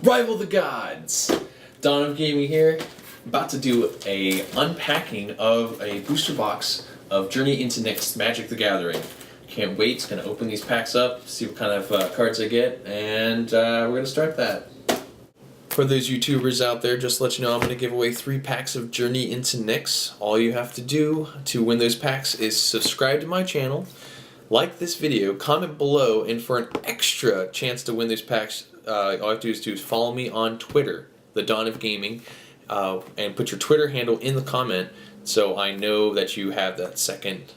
Rival the Gods! DonOfGaming here, about to do a unpacking of a booster box of Journey Into Nyx Magic the Gathering. Can't wait, gonna open these packs up, see what kind of cards I get, and we're gonna start that. For those YouTubers out there, just to let you know, I'm gonna give away 3 packs of Journey Into Nyx. All you have to do to win those packs is subscribe to my channel, like this video, comment below, and for an extra chance to win these packs, all you have to do is follow me on Twitter, the DonOfGaming, and put your Twitter handle in the comment so I know that you have that second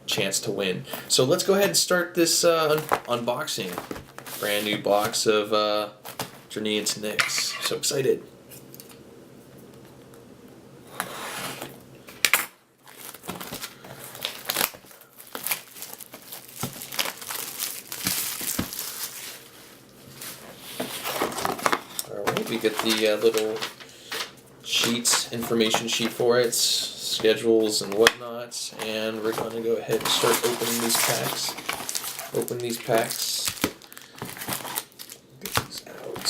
chance to win. So let's go ahead and start this unboxing. Brand new box of Journey Into Nyx. So excited. Alright, we get the little sheet, information sheet for it, schedules and whatnot, and we're going to go ahead and start opening these packs. Open these packs. Get these out.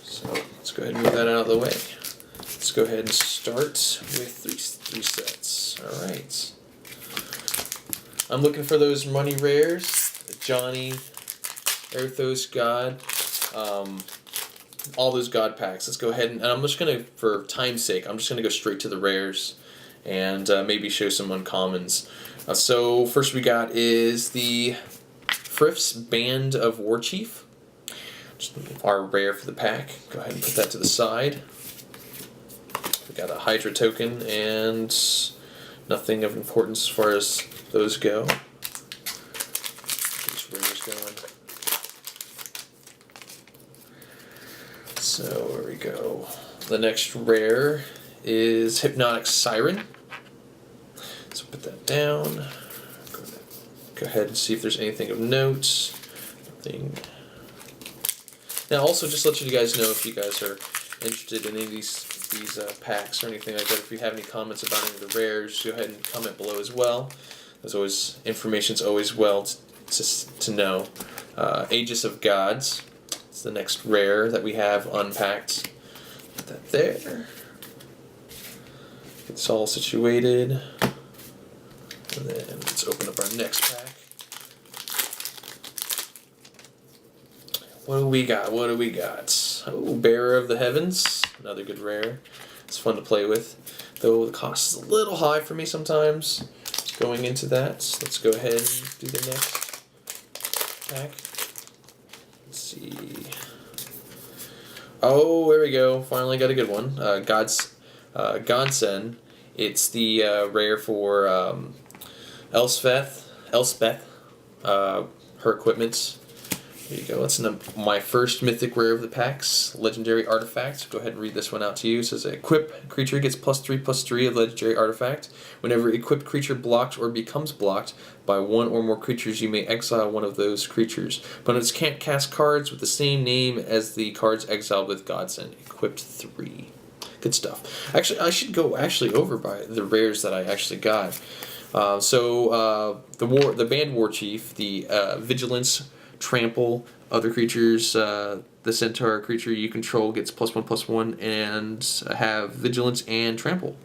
So let's go ahead and move that out of the way. Let's go ahead and start with three sets. Alright. I'm looking for those money rares. Ajani, Athreos, God. All those God packs. Let's go ahead and I'm just gonna, for time's sake, I'm just gonna go straight to the rares and maybe show some uncommons. So first we got is the Frith's Band of Warchief. Just our rare for the pack. Go ahead and put that to the side. We got a Hydra token and nothing of importance as far as those go. These rares going. So there we go. The next rare is Hypnotic Siren. So put that down. Go ahead and see if there's anything of note. Nothing. Now also just let you guys know if you guys are interested in any of these packs or anything like that. If you have any comments about any of the rares, go ahead and comment below as well. There's always information's always well to know. Aegis of Gods. It's the next rare that we have unpacked. Put that there. It's all situated. And then let's open up our next pack. What do we got? What do we got? Oh, Bearer of the Heavens. Another good rare. It's fun to play with. Though the cost is a little high for me sometimes going into that. So let's go ahead and do the next pack. Let's see. Oh, there we go. Finally got a good one. Godsend. It's the rare for Elspeth. Her equipment. There you go. That's my first mythic rare of the packs. Legendary artifact. Go ahead and read this one out to you. It says, equip creature gets +3/+3 of legendary artifact. Whenever equipped creature blocks or becomes blocked by one or more creatures, you may exile one of those creatures. Opponents can't cast cards with the same name as the cards exiled with Godsend. Equipped 3. Good stuff. Actually, I should go over by the rares that I actually got. The Band Warchief, the Vigilance, Trample, other creatures, the Centaur creature you control gets +1/+1 and have Vigilance and Trample.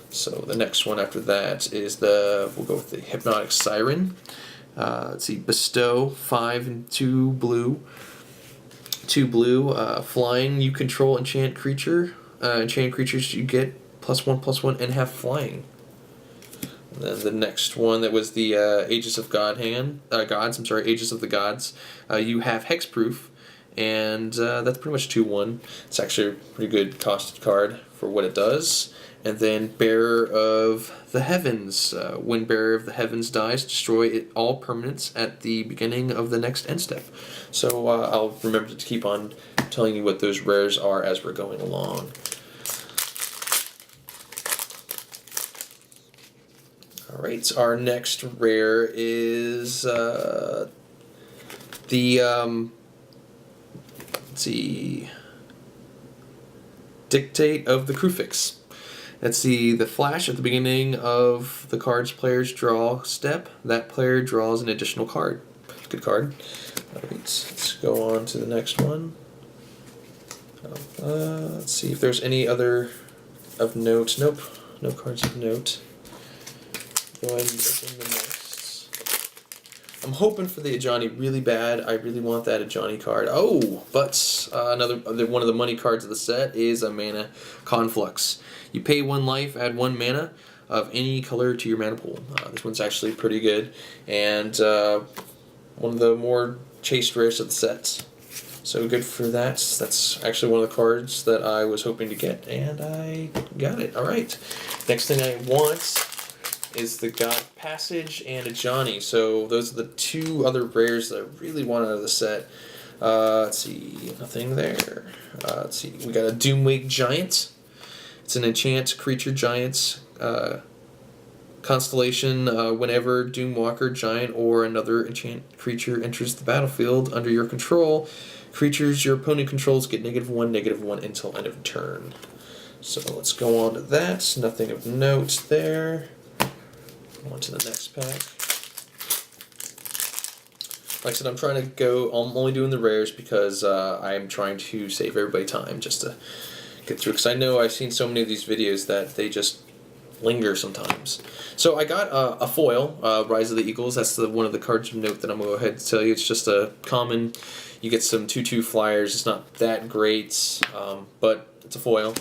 So the next one after that is we'll go with the Hypnotic Siren. Let's see, Bestow, 5 and 2 blue. 2 blue, flying, you control enchant creature. Enchant creatures you get +1/+1 and have flying. And then the next one that was the Aegis of Gods. Aegis of the Gods. You have Hexproof, and that's pretty much 2/1. It's actually a pretty good costed card for what it does. And then Bearer of the Heavens. When Bearer of the Heavens dies, destroy all permanents at the beginning of the next end step. So I'll remember to keep on telling you what those rares are as we're going along. Alright, so our next rare is let's see, Dictate of the Crufix. That's the flash at the beginning of the card's player's draw step. That player draws an additional card. Good card. Alright, let's go on to the next one. Let's see if there's any other of note. Nope, no cards of note. Go ahead and open the next. I'm hoping for the Ajani really bad. I really want that Ajani card. Oh, but another one of the money cards of the set is a mana conflux. You pay 1 life, add 1 mana of any color to your mana pool. This one's actually pretty good, and one of the more chased rares of the set. So good for that. That's actually one of the cards that I was hoping to get, and I got it. Alright. Next thing I want is the God Passage and Ajani. So those are the 2 other rares that I really want out of the set. Let's see. Nothing there. Let's see. We got a Doomwake Giant. It's an enchant creature giant. Constellation, whenever Doomwalker Giant or another enchant creature enters the battlefield under your control, creatures your opponent controls get -1/-1 until end of turn. So let's go on to that. Nothing of note there. On to the next pack. Like I said, I'm only doing the rares because I'm trying to save everybody time just to get through. Because I know I've seen so many of these videos that they just linger sometimes. So I got a foil, Rise of the Eagles. That's one of the cards of note that I'm going to go ahead and tell you. It's just a common. You get some 2/2 flyers. It's not that great, but it's a foil.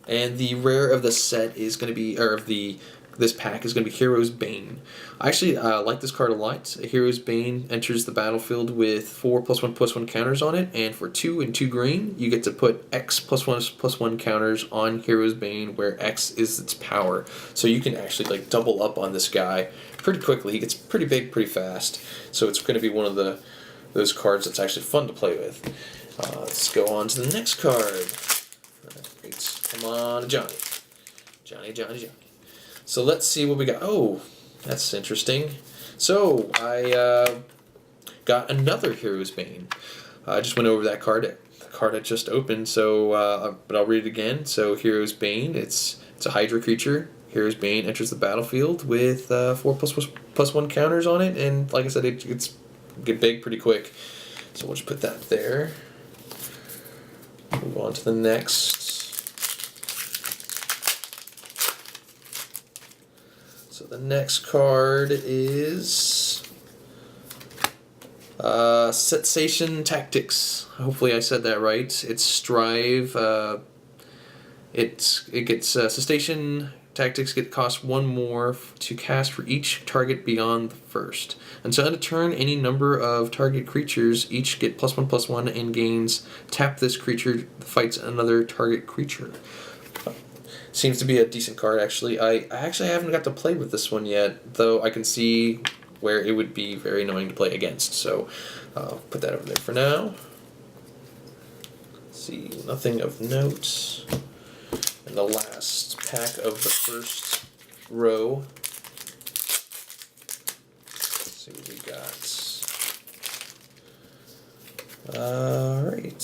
And the rare of the set is going to be, or of this pack is going to be Hero's Bane. I actually like this card a lot. Hero's Bane enters the battlefield with 4 +1/+1 counters on it, and for 2 and 2 green, you get to put X +1/+1 counters on Hero's Bane, where X is its power. So you can actually like double up on this guy pretty quickly. He gets pretty big pretty fast. So it's going to be one of those cards that's actually fun to play with. Let's go on to the next card. Great. Come on, Johnny. Johnny. So let's see what we got. Oh, that's interesting. So I got another Hero's Bane. I just went over that card. The card I just opened. So, but I'll read it again. So Hero's Bane. It's a Hydra creature. Hero's Bane enters the battlefield with 4 +1 counters on it, and like I said, it's get big pretty quick. So we'll just put that there. Move on to the next. So the next card is Cessation Tactics. Hopefully I said that right. It's Strive. It gets Cessation Tactics cost 1 more to cast for each target beyond the first. Until end of turn, any number of target creatures each get +1/+1 and gains. Tap this creature fights another target creature. Seems to be a decent card, actually. I actually haven't got to play with this one yet, though I can see where it would be very annoying to play against. So I'll put that over there for now. Let's see, nothing of note. And the last pack of the first row. Let's see what we got. Alright.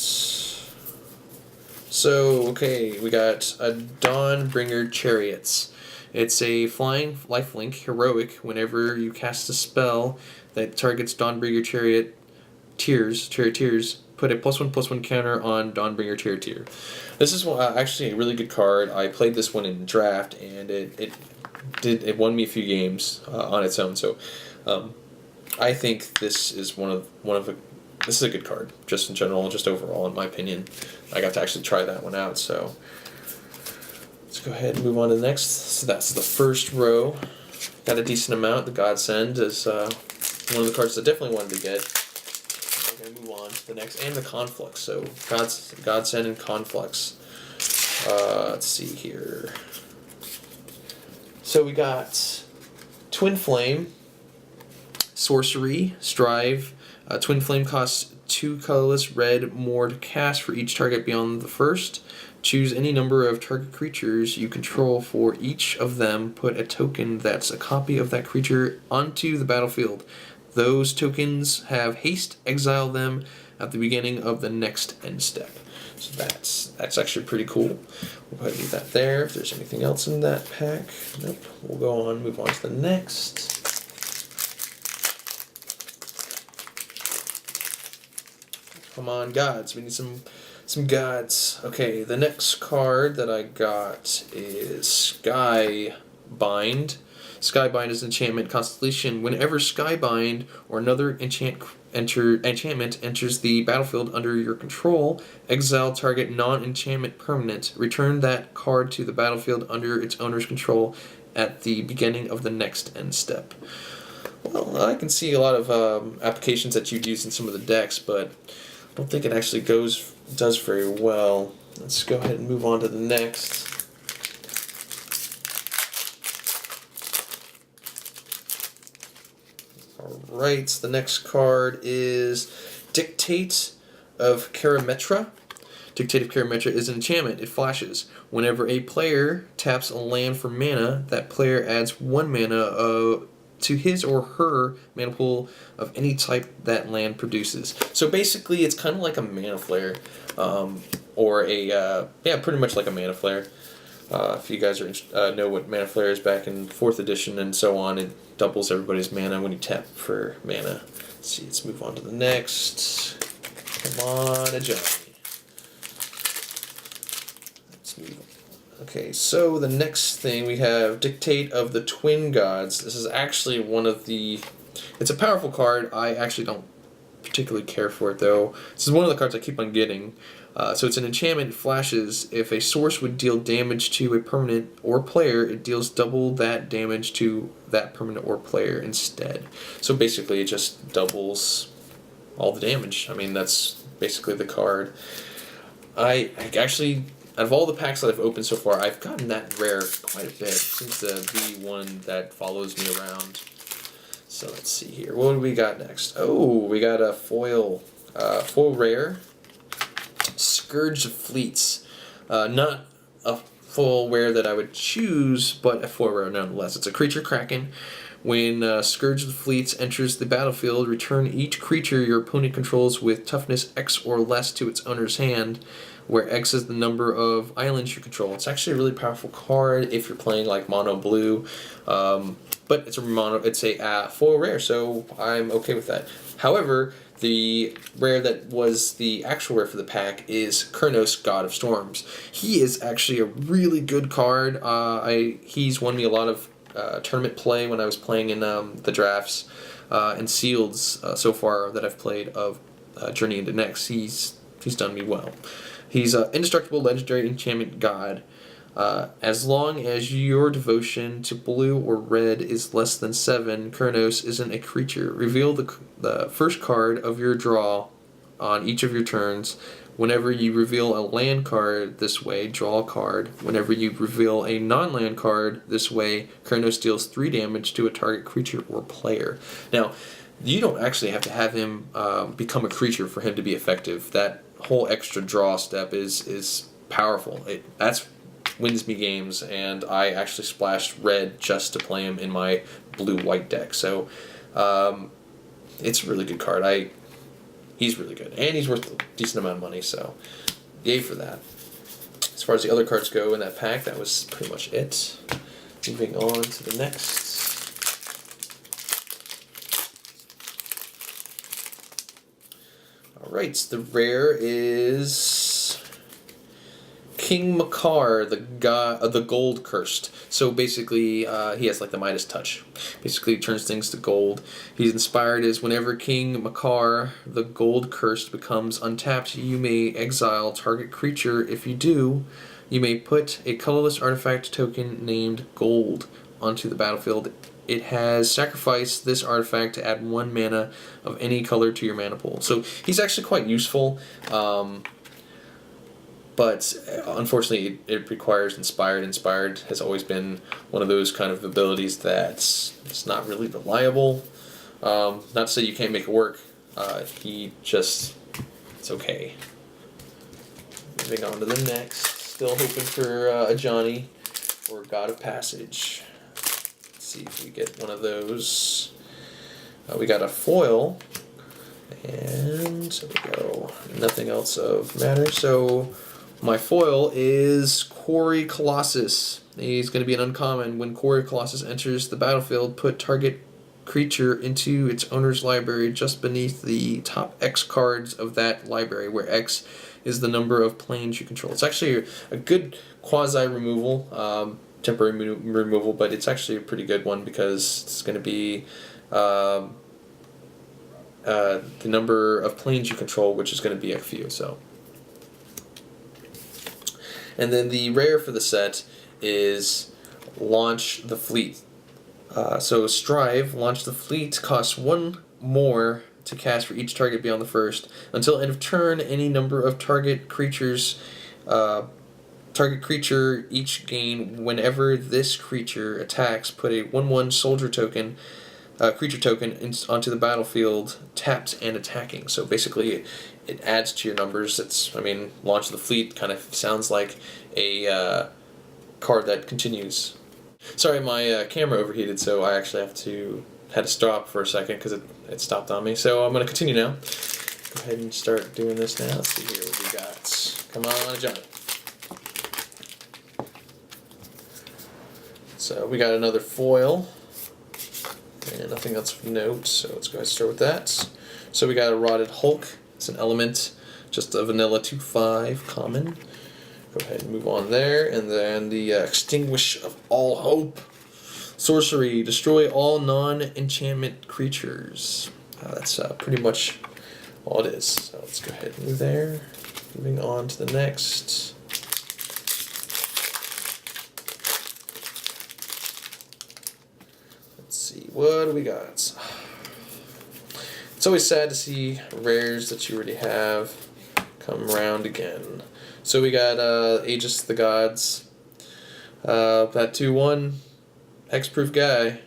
So, okay, we got a Dawnbringer Chariots. It's a flying lifelink heroic. Whenever you cast a spell that targets Dawnbringer Charioteers, put a +1/+1 counter on Dawnbringer Charioteer. This is actually a really good card. I played this one in draft, and it won me a few games on its own. So, I think this is this is a good card, just in general, just overall, in my opinion. I got to actually try that one out, so let's go ahead and move on to the next. So that's the first row. Got a decent amount. The Godsend is one of the cards I definitely wanted to get. We're going to move on to the next, and the Conflux. So Godsend and Conflux. Let's see here. So we got Twin Flame, Sorcery, Strive. Twin Flame costs 2 colorless red more to cast for each target beyond the first. Choose any number of target creatures you control. For each of them, put a token that's a copy of that creature onto the battlefield. Those tokens have haste. Exile them at the beginning of the next end step. So that's actually pretty cool. We'll go ahead and leave that there. If there's anything else in that pack, nope. We'll move on to the next. Come on, gods. We need some gods. Okay, the next card that I got is Skybind. Skybind is an enchantment constellation. Whenever Skybind or another enchantment enters the battlefield under your control, exile target non-enchantment permanent. Return that card to the battlefield under its owner's control at the beginning of the next end step. Well, I can see a lot of applications that you'd use in some of the decks, but I don't think it actually does very well. Let's go ahead and move on to the next. Alright, the next card is Dictate of Karametra. Dictate of Karametra is an enchantment. It flashes. Whenever a player taps a land for mana, that player adds 1 mana to his or her mana pool of any type that land produces. So basically, it's kind of like a mana flare, or a pretty much like a mana flare. If you guys know what mana flare is back in 4th edition and so on, it doubles everybody's mana when you tap for mana. Let's see, let's move on to the next. Come on, Ajani. Let's move on. Okay, so the next thing we have Dictate of the Twin Gods. This is actually one of the... It's a powerful card. I actually don't particularly care for it, though. This is one of the cards I keep on getting. So it's an enchantment. It flashes. If a source would deal damage to a permanent or player, it deals double that damage to that permanent or player instead. So basically it just doubles all the damage. I mean, that's basically the card. I actually, out of all the packs that I've opened so far, I've gotten that rare quite a bit. Since the one that follows me around. So let's see here. What do we got next? Oh, we got a foil rare. Scourge of Fleets. Not a full rare that I would choose, but a foil rare nonetheless. It's a creature kraken. When Scourge of the Fleets enters the battlefield, return each creature your opponent controls with toughness X or less to its owner's hand, where X is the number of islands you control. It's actually a really powerful card if you're playing like mono blue, but it's a foil rare, so I'm okay with that. However, the rare that was the actual rare for the pack is Kurnos, God of Storms. He is actually a really good card. He's won me a lot of tournament play when I was playing in the drafts and sealeds so far that I've played of Journey Into Nyx. He's done me well. He's an indestructible legendary enchantment god. As long as your devotion to blue or red is less than 7, Kurnos isn't a creature. Reveal the first card of your draw on each of your turns. Whenever you reveal a land card this way, draw a card. Whenever you reveal a non-land card this way, Kurnos deals 3 damage to a target creature or player. Now, you don't actually have to have him become a creature for him to be effective. That whole extra draw step is powerful. That's wins me games, and I actually splashed red just to play him in my blue-white deck. So it's a really good card. He's really good, and he's worth a decent amount of money, so yay for that. As far as the other cards go in that pack, that was pretty much it. Moving on to the next. Alright, the rare is King Makar, the Gold Cursed. So basically, he has like the Midas touch. Basically, turns things to gold. He's inspired as whenever King Makar, the Gold Cursed, becomes untapped, you may exile target creature. If you do, you may put a colorless artifact token named Gold onto the battlefield. It has sacrificed this artifact to add 1 mana of any color to your mana pool. So he's actually quite useful. But unfortunately, it requires Inspired. Inspired has always been one of those kind of abilities that's it's not really reliable. Not to say you can't make it work. It's okay. Moving on to the next. Still hoping for Ajani or God of Passage. Let's see if we get one of those. We got a foil. And there we go. Nothing else of matter. So my foil is Quarry Colossus. He's going to be an uncommon. When Quarry Colossus enters the battlefield, put target creature into its owner's library just beneath the top X cards of that library, where X is the number of planes you control. It's actually a good quasi-removal, temporary removal, but it's actually a pretty good one because it's going to be the number of planes you control, which is going to be a few. So, and then the rare for the set is Launch the Fleet. So Strive, Launch the Fleet, costs 1 more to cast for each target beyond the first. Until end of turn, any number of target creatures, each gain whenever this creature attacks, put a 1/1 soldier token, creature token onto the battlefield, tapped and attacking. So basically, it adds to your numbers. Launch the Fleet kind of sounds like a card that continues. Sorry, my camera overheated, so I actually had to stop for a second because it stopped on me. So I'm going to continue now. Go ahead and start doing this now. Let's see here what we got. Come on, Johnny. So we got another foil, and nothing else of note, so let's go ahead and start with that. So we got a Rotted Hulk. It's an element, just a vanilla 2/5 common. Go ahead and move on there, and then the Extinguish of All Hope. Sorcery, destroy all non-enchantment creatures. That's pretty much all it is. So let's go ahead and move there. Moving on to the next. Let's see, what do we got? It's always sad to see rares that you already have come around again. So we got Aegis the Gods, that 2/1 hexproof guy.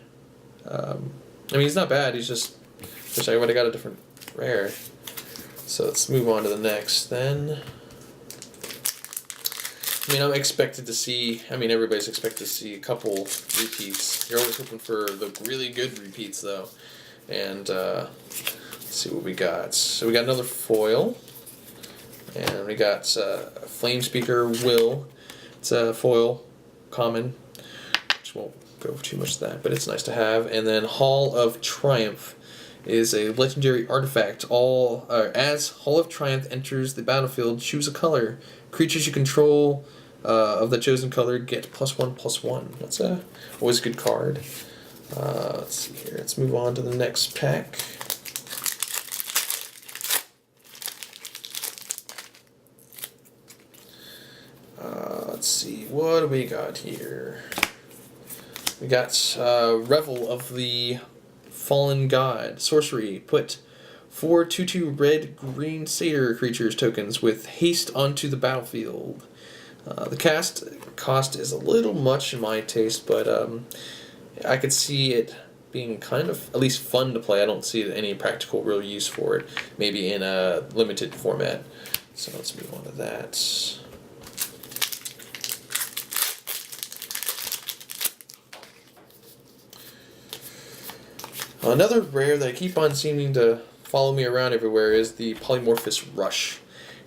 He's not bad. He's just wish I would have got a different rare. So let's move on to the next then. I'm expected to see. Everybody's expected to see a couple repeats. You're always hoping for the really good repeats though. And let's see what we got. So we got another foil. And we got Flame Speaker Will. It's a foil, common, which won't go over too much of that, but it's nice to have. And then Hall of Triumph is a legendary artifact. As Hall of Triumph enters the battlefield, choose a color. Creatures you control of the chosen color get +1/+1. That's always a good card. Let's see here. Let's move on to the next pack. Let's see, what do we got here? We got Revel of the Fallen God. Sorcery, put 4 2/2 red-green satyr creatures tokens with haste onto the battlefield. The cost is a little much in my taste, but I could see it being kind of at least fun to play. I don't see any practical real use for it, maybe in a limited format. So let's move on to that. Another rare that I keep on seeming to follow me around everywhere is the Polymorphous Rush.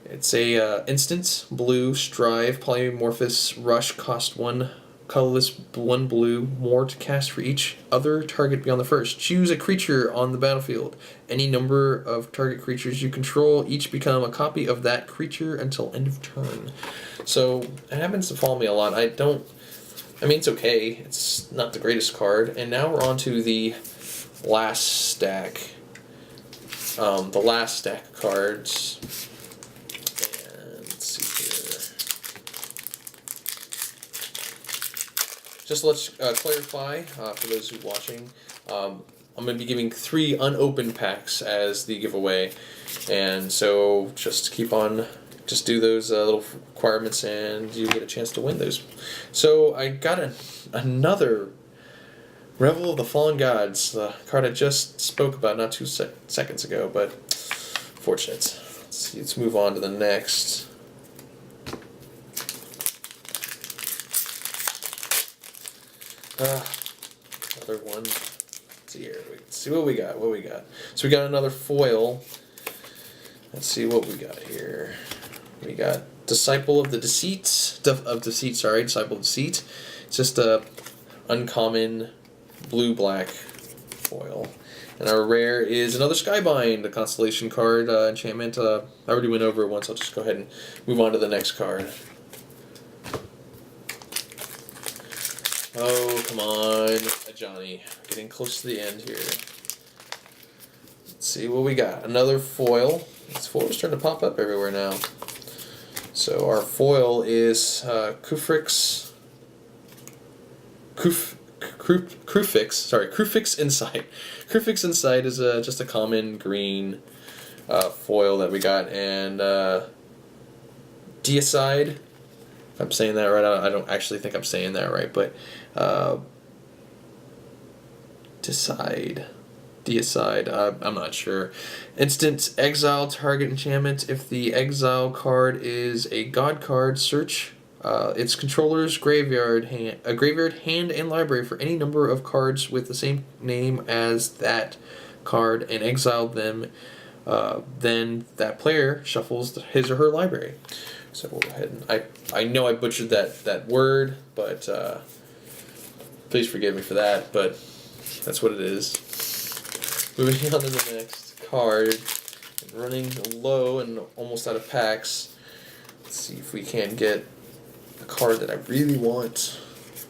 It's a instant blue Strive Polymorphous Rush, cost 1 colorless 1 blue more to cast for each other target beyond the first. Choose a creature on the battlefield. Any number of target creatures you control each become a copy of that creature until end of turn. So it happens to follow me a lot. It's okay. It's not the greatest card. And now we're on to the last stack. The last stack of cards. And let's see here. Just let's clarify for those who are watching. I'm going to be giving 3 unopened packs as the giveaway, and so just do those little requirements, and you get a chance to win those. So I got another Revel of the Fallen Gods, the card I just spoke about not 2 seconds ago, but fortunate. Let's move on to the next. Another one. Let's see here. Let's see what we got. So we got another foil. Let's see what we got here. We got Disciple of Deceit. Disciple of Deceit. It's just a uncommon blue-black foil. And our rare is another Skybind, a constellation card, enchantment. I already went over it once, I'll just go ahead and move on to the next card. Oh, come on, Ajani. Getting close to the end here. Let's see what we got. Another foil. This foil is starting to pop up everywhere now. So our foil is Krufix Insight. Krufix Insight is just a common green foil that we got, and Deicide. If I'm saying that right, I don't actually think I'm saying that right, but Deicide, I'm not sure. Instant exile target enchantment. If the exile card is a god card, search its controller's graveyard hand and library for any number of cards with the same name as that card and exile them. Then that player shuffles his or her library. So we'll go ahead and I know I butchered that word, but please forgive me for that. But that's what it is. Moving on to the next card. Running low and almost out of packs. Let's see if we can get a card that I really want.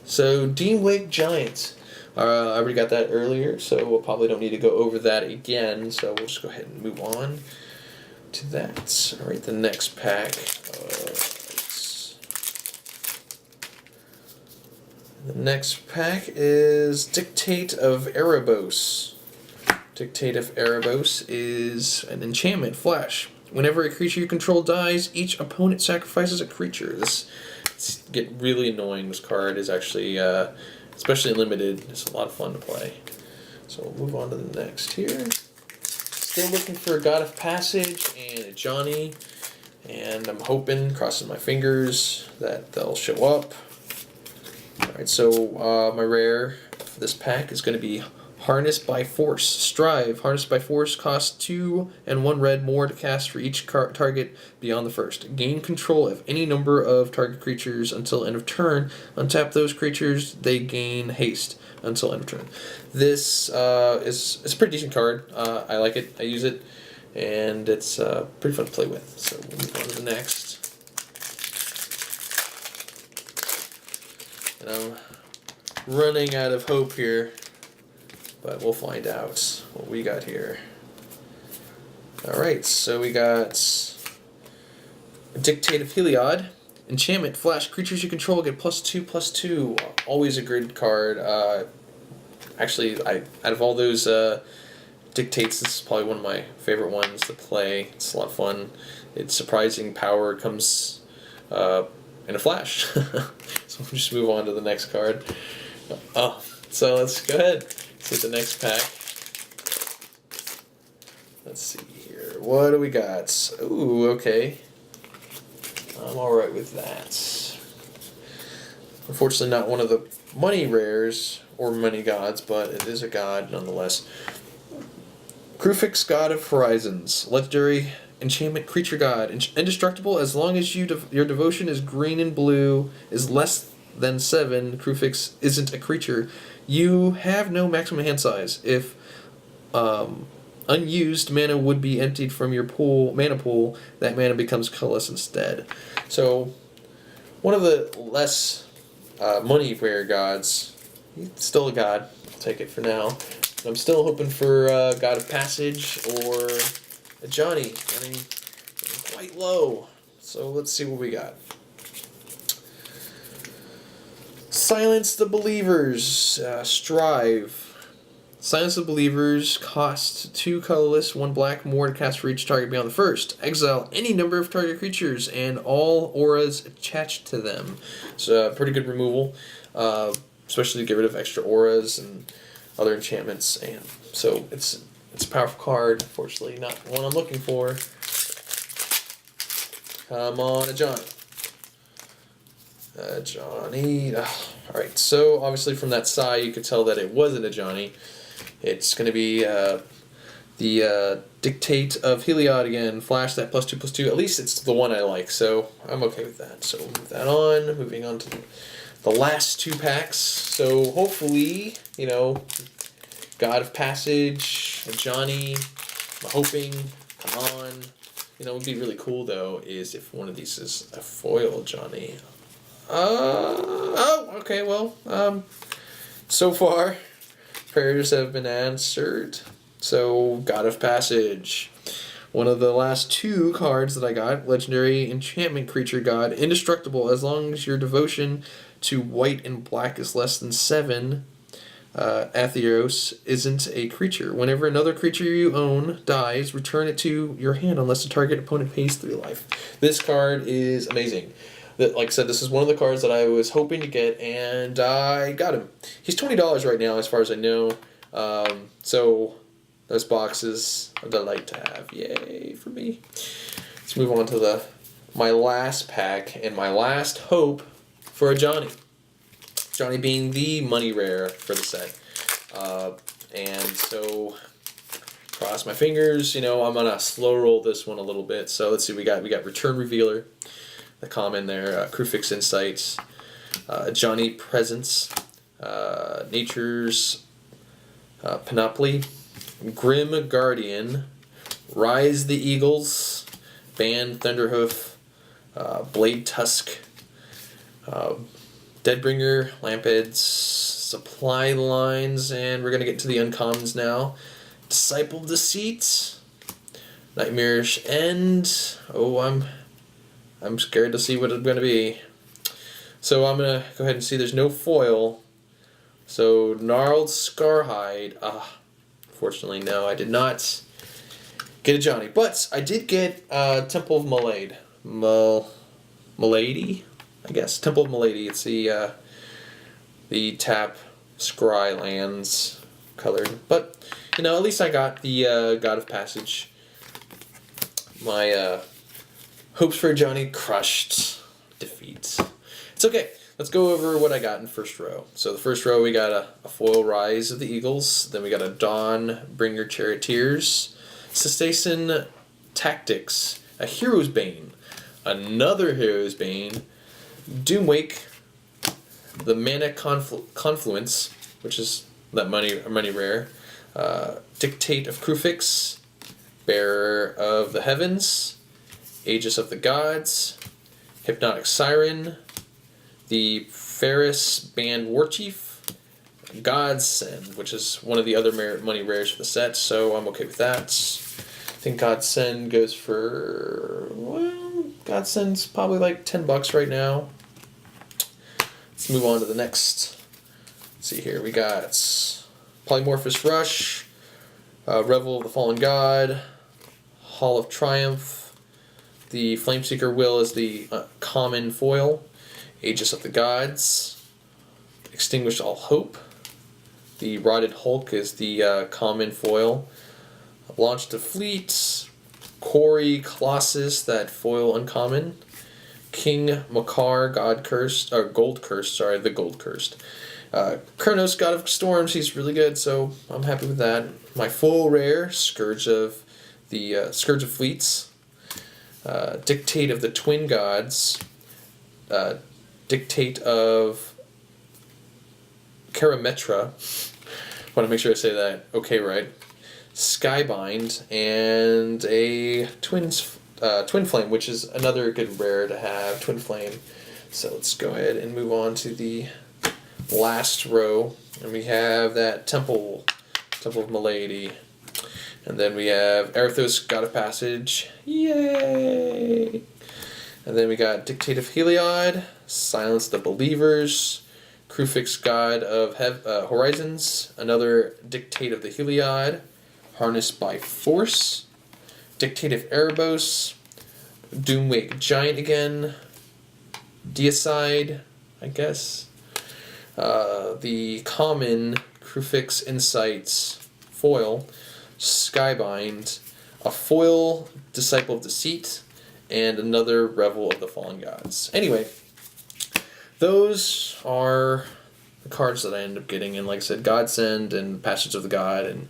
So, Deanwake Giant. I already got that earlier, so we'll probably don't need to go over that again. So we'll just go ahead and move on to that. Alright, the next pack. The next pack is Dictate of Erebos. Dictate of Erebos is an enchantment, flash. Whenever a creature you control dies, each opponent sacrifices a creature. This get really annoying. This card is actually, especially limited, it's a lot of fun to play. So we'll move on to the next here. Still looking for a God of Passage and a Johnny, and I'm hoping, crossing my fingers, that they'll show up. Alright, so my rare for this pack is going to be Harness by Force. Strive. Harness by Force costs 2 and 1 red more to cast for each target beyond the first. Gain control of any number of target creatures until end of turn. Untap those creatures. They gain haste until end of turn. This is a pretty decent card. I like it. I use it. And it's pretty fun to play with. So we'll move on to the next. And I'm running out of hope here. But we'll find out what we got here. Alright, so we got Dictate of Heliod. Enchantment, flash, creatures you control get +2/+2. Always a good card. Actually, out of all those dictates, this is probably one of my favorite ones to play. It's a lot of fun. Its surprising power comes in a flash. So we'll just move on to the next card. So let's go ahead. See the next pack. Let's see here. What do we got? Ooh, okay. I'm alright with that. Unfortunately, not one of the money rares or money gods, but it is a god nonetheless. Krufix, God of Horizons. Legendary enchantment creature god. Indestructible as long as your devotion is green and blue, is less than 7. Krufix isn't a creature. You have no maximum hand size. If unused mana would be emptied from your mana pool, that mana becomes colorless instead. So, one of the less money rare gods. He's still a god. I'll take it for now. I'm still hoping for God of Passage or a Johnny. Getting quite low. So let's see what we got. Silence the Believers. Strive. Silence the Believers costs 2 colorless, 1 black more to cast for each target beyond the first. Exile any number of target creatures and all auras attached to them. So pretty good removal, especially to get rid of extra auras and other enchantments. And so it's a powerful card. Unfortunately, not one I'm looking for. Come on, a Johnny. Johnny. Alright, so obviously from that side you could tell that it wasn't a Johnny. It's going to be the Dictate of Heliod again. Flash that +2/+2. At least it's the one I like, so I'm okay with that. So we'll move that on. Moving on to the last 2 packs. So hopefully, God of Passage, Ajani. I'm hoping, come on. You know what would be really cool, though, is if one of these is a foil Johnny. Okay, well, so far, prayers have been answered. So, God of Passage. One of the last 2 cards that I got, legendary enchantment creature god, indestructible as long as your devotion to white and black is less than 7. Athreos isn't a creature. Whenever another creature you own dies, return it to your hand unless the target opponent pays 3 life. This card is amazing. Like I said, this is one of the cards that I was hoping to get, and I got him. He's $20 right now, as far as I know. So those boxes, a delight to have. Yay for me. Let's move on to my last pack and my last hope for a Johnny. Johnny being the money rare for the set. And so, cross my fingers. You know, I'm going to slow roll this one a little bit. So let's see, we got Return Revealer, the common there, Crufix Insights, Johnny Presence, Nature's Panoply, Grim Guardian, Rise the Eagles, Ban Thunderhoof, Blade Tusk, Deadbringer, Lampids, Supply Lines, and we're going to get to the uncommons now. Disciple of Deceit, Nightmarish End. Oh, I'm scared to see what it's going to be. So I'm going to go ahead and see there's no foil. So Gnarled Scarhide. Fortunately, no, I did not get a Johnny. But I did get Temple of Malade. Malady? I guess. Temple of Malady. It's the tap scry lands colored. But, you know, at least I got the God of Passage. My hopes for Johnny crushed. Defeat. It's okay. Let's go over what I got in first row. So the first row we got a foil Rise of the Eagles. Then we got a Dawn Bringer Charioteers. Cetacean Tactics. A Hero's Bane. Another Hero's Bane. Doomwake, the Mana Confluence, which is that money rare, Dictate of Crufix, Bearer of the Heavens, Aegis of the Gods, Hypnotic Siren, the Ferris Band Warchief, Godsend, which is one of the other money rares for the set, so I'm okay with that. I think Godsend goes for, well, Godsend's probably like $10 right now. Let's move on to the next. Let's see here. We got Polymorphous Rush, Revel of the Fallen God, Hall of Triumph, the Flameseeker Will is the common foil, Aegis of the Gods, Extinguish All Hope, the Rotted Hulk is the common foil, Launch to Fleet, Quarry Colossus, that foil uncommon, King Makar, Gold Cursed, the Gold Cursed. Kronos, God of Storms, he's really good, so I'm happy with that. My full rare, Scourge of Fleets, Dictate of the Twin Gods, Dictate of Karametra. Want to make sure I say that okay right. Skybind, and a Twin Flame, which is another good rare to have, Twin Flame. So let's go ahead and move on to the last row, and we have that Temple of Malady, and then we have Athreos, God of Passage, yay! And then we got Dictate of Heliod, Silence the Believers, Crufix, God of Horizons, another Dictate of the Heliod, Harnessed by Force, Dictate of Erebos, Doomwake Giant again, Deicide, I guess, the common Crufix Insights foil, Skybind, a foil Disciple of Deceit, and another Revel of the Fallen Gods. Anyway, those are the cards that I ended up getting, and like I said, Godsend and Passage of the God and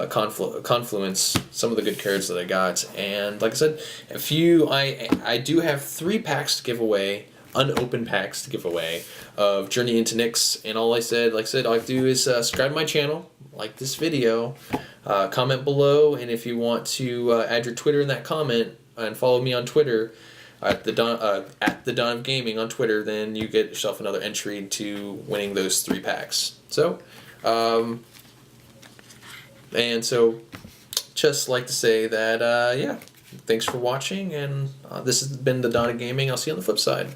Confluence, some of the good cards that I got. And like I said, I do have 3 packs to give away. unopened packs to give away of Journey Into Nyx. And all I said, all I do is subscribe to my channel, like this video, comment below, and if you want to add your Twitter in that comment and follow me on Twitter at the DonOfGaming on Twitter, then you get yourself another entry to winning those 3 packs. So, just like to say that, yeah, thanks for watching, and this has been the DonOfGaming. I'll see you on the flip side.